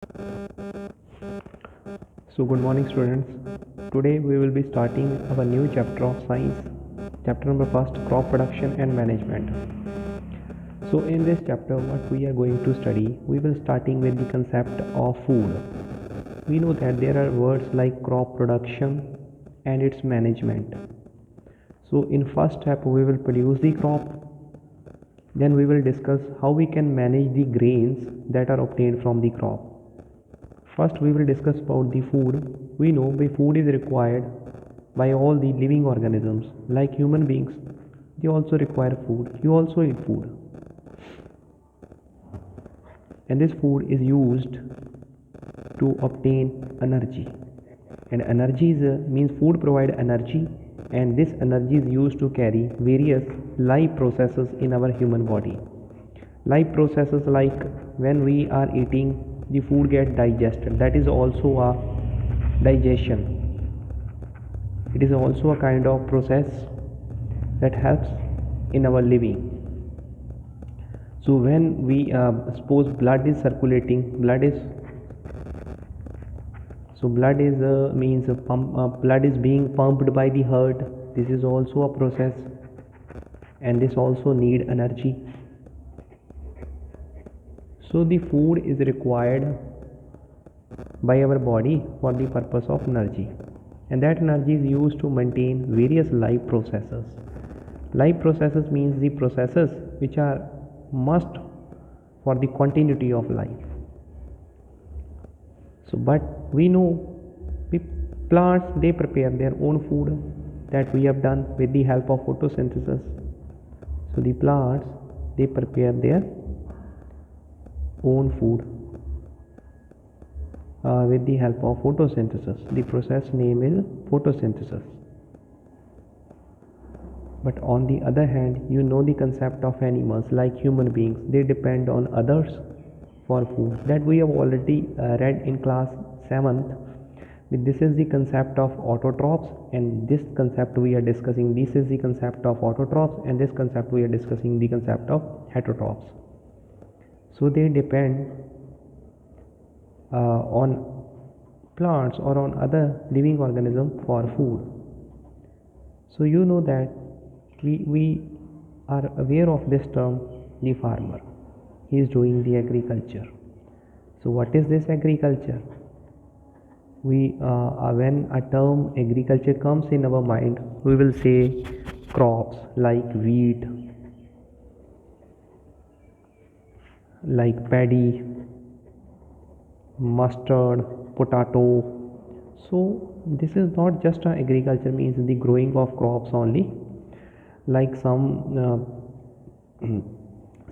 So, good morning, students. Today we will be starting our new chapter of science, chapter number first, crop production and management. So, in this chapter, what we are going to study, we will starting with the concept of food. We know that there are words like crop production and its management. So, in first step, we will produce the crop. Then we will discuss how we can manage the grains that are obtained from the crop. First, we will discuss about the food. We know the food is required by all the living organisms, like human beings. They also require food. You also eat food, and this food is used to obtain energy. And energy means food provide energy, and this energy is used to carry various life processes in our human body. Life processes like when we are eating, the food get digested. That is also a digestion. It is also a kind of process that helps in our living. So when we suppose blood is circulating, blood is means blood is being pumped by the heart. This is also a process, and this also need energy. So the food is required by our body for the purpose of energy, and that energy is used to maintain various life processes. Life processes means the processes which are must for the continuity of life. So but we know the plants, they prepare their own food that we have done with the help of photosynthesis. So the plants, they prepare their own food with the help of photosynthesis. The process name is photosynthesis. But on the other hand, you know the concept of animals like human beings. They depend on others for food. That we have already read in class 7th. This is the concept of autotrophs, and this concept we are discussing. This is the concept of autotrophs, and this concept we are discussing the concept of heterotrophs. So they depend on plants or on other living organism for food. So you know that we are aware of this term, the farmer. He is doing the agriculture. So what is this agriculture? We when a term agriculture comes in our mind, we will say crops like wheat, like paddy, mustard, potato. So this is not just a agriculture means the growing of crops only. Like some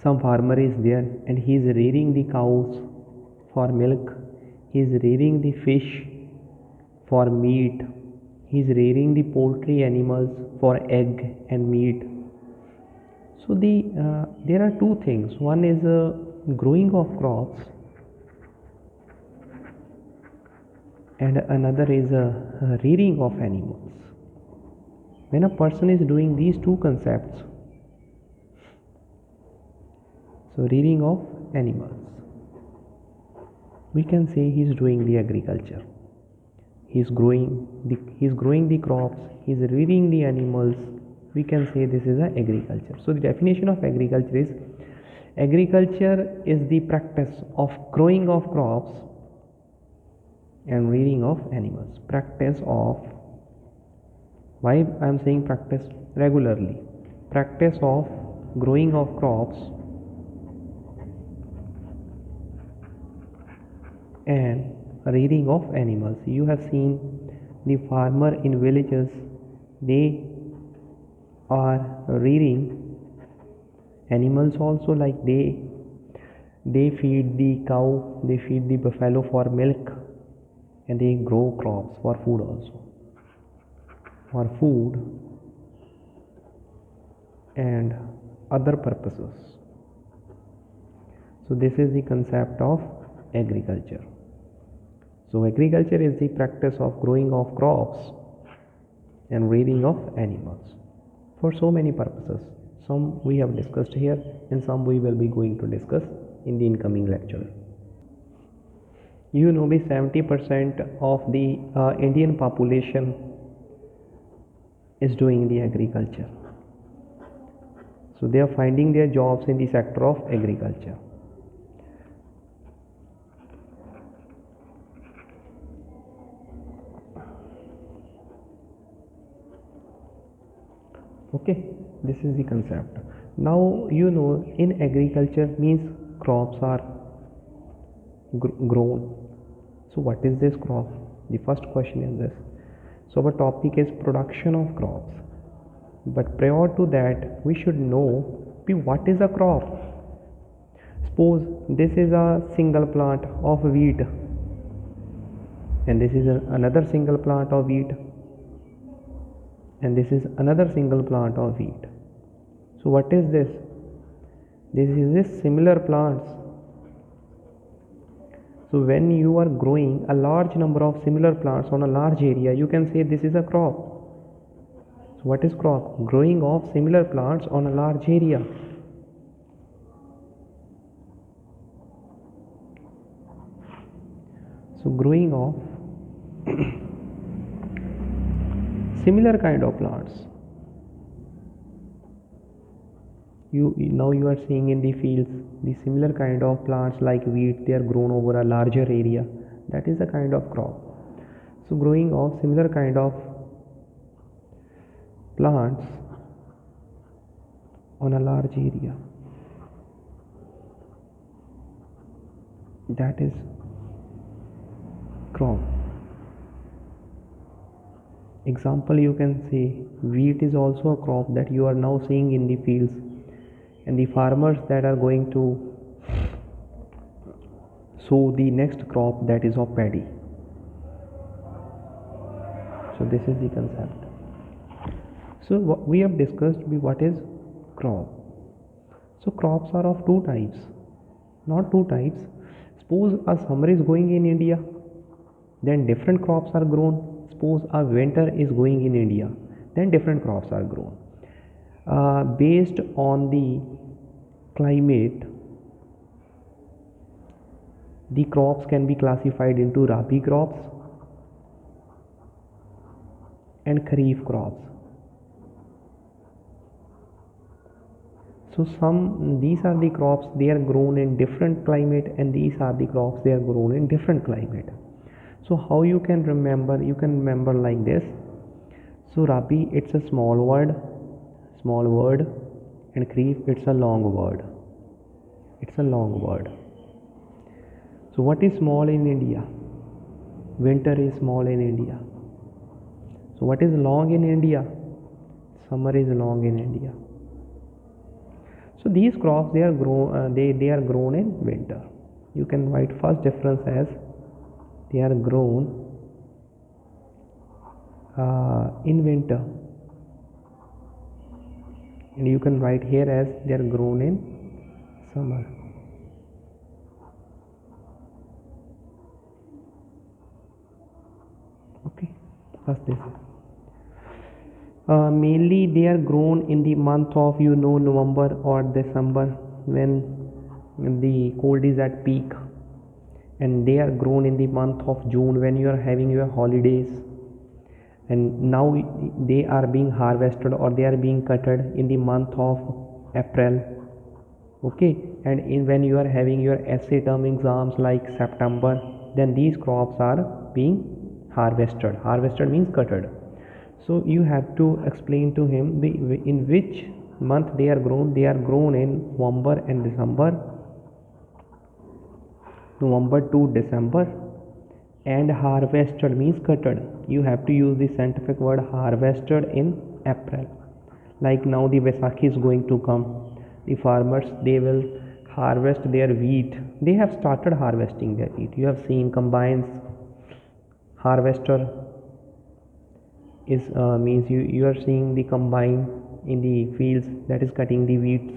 farmer is there and he is rearing the cows for milk. He is rearing the fish for meat. He is rearing the poultry animals for egg and meat. So there are two things. One is growing of crops, and another is rearing of animals. When a person is doing these two concepts, so rearing of animals, we can say he is doing the agriculture. He is growing the crops. He is rearing the animals. We can say this is a agriculture. So the definition of agriculture is the practice of growing of crops and rearing of animals. Practice of, why I am saying practice? Regularly. Practice of growing of crops and rearing of animals. You have seen the farmer in villages, they are rearing animals also, like they feed the cow, they feed the buffalo for milk, and they grow crops for food also, for food and other purposes. So this is the concept of agriculture. So agriculture is the practice of growing of crops and rearing of animals for so many purposes. Some we have discussed here, and some we will be going to discuss in the incoming lecture. You know, be 70% of the Indian population is doing the agriculture. So they are finding their jobs in the sector of agriculture. Okay, this is the concept. Now you know, in agriculture means crops are grown. So what is this crop? The first question is this. So our topic is production of crops. But prior to that, we should know what is a crop. Suppose this is a single plant of wheat, and this is another single plant of wheat, and this is another single plant of wheat. So what is this? This is this similar plants. So when you are growing a large number of similar plants on a large area, you can say this is a crop. So what is crop? Growing of similar plants on a large area. So growing of similar kind of plants. Now you are seeing in the fields the similar kind of plants like wheat, they are grown over a larger area. That is a kind of crop. So growing of similar kind of plants on a large area, that is crop. Example, you can say wheat is also a crop that you are now seeing in the fields, and the farmers that are going to sow the next crop, that is of paddy. So this is the concept. So we have discussed what is crop. So crops are of two types, not two types. Suppose a summer is going in India, then different crops are grown. Suppose a winter is going in India, then different crops are grown. Based on the climate, the crops can be classified into Rabi crops and Kharif crops. So these are the crops, they are grown in different climate, and these are the crops, they are grown in different climate. So how you can remember? You can remember like this. So Rabi, it's a small word, and Kharif, it's a long word. It's a long word. So what is small in India? Winter is small in India. So what is long in India? Summer is long in India. So these crops, they are grown. They are grown in winter. You can write first difference as they are grown in winter, and you can write here as they are grown in summer. Okay, first this. Mainly they are grown in the month of November or December, when the cold is at peak, and they are grown in the month of June when you are having your holidays, and now they are being harvested or they are being cutted in the month of April. Okay, and when you are having your essay term exams like September, then these crops are being harvested means cutted. So you have to explain to him in which month they are grown. They are grown in November and December, November to December, and harvested means cutted. You have to use the scientific word harvested in April. Like now the Vaisakhi is going to come, the farmers, they will harvest their wheat. They have started harvesting their wheat. You have seen combines, harvester is means you are seeing the combine in the fields that is cutting the wheats.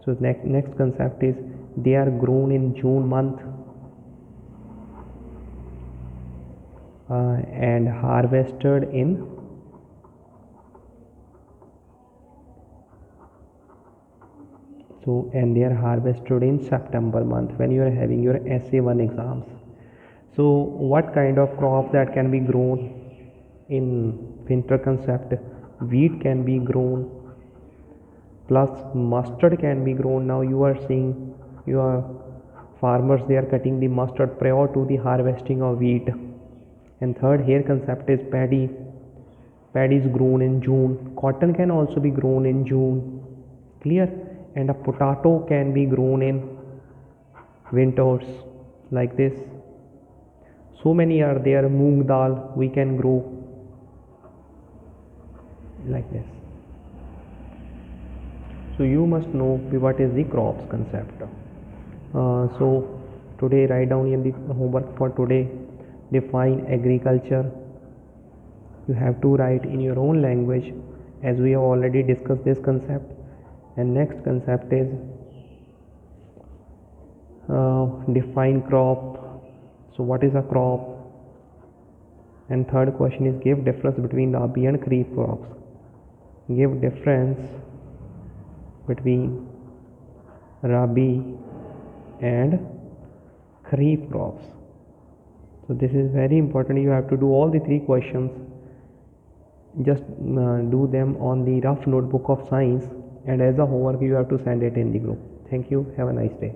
So next concept is they are grown in June month and harvested in and they are harvested in September month when you are having your SA1 exams. So what kind of crop that can be grown in winter concept? Wheat can be grown, plus mustard can be grown. Now you are seeing your farmers, they are cutting the mustard prior to the harvesting of wheat. And third here concept is paddy. Paddy is grown in June. Cotton can also be grown in June. Clear? And a potato can be grown in winters, like this. So many are there. Moong dal we can grow like this. So you must know what is the crops concept. So today write down in the homework for today. Define agriculture. You have to write in your own language, as we have already discussed this concept. And next concept is define crop. So what is a crop? And third question is give difference between Rabi and Kharif crops. Give difference between Rabi and Kharif crops. So this is very important. You have to do all the three questions. Just do them on the rough notebook of science, and as a homework you have to send it in the group. Thank you. Have a nice day.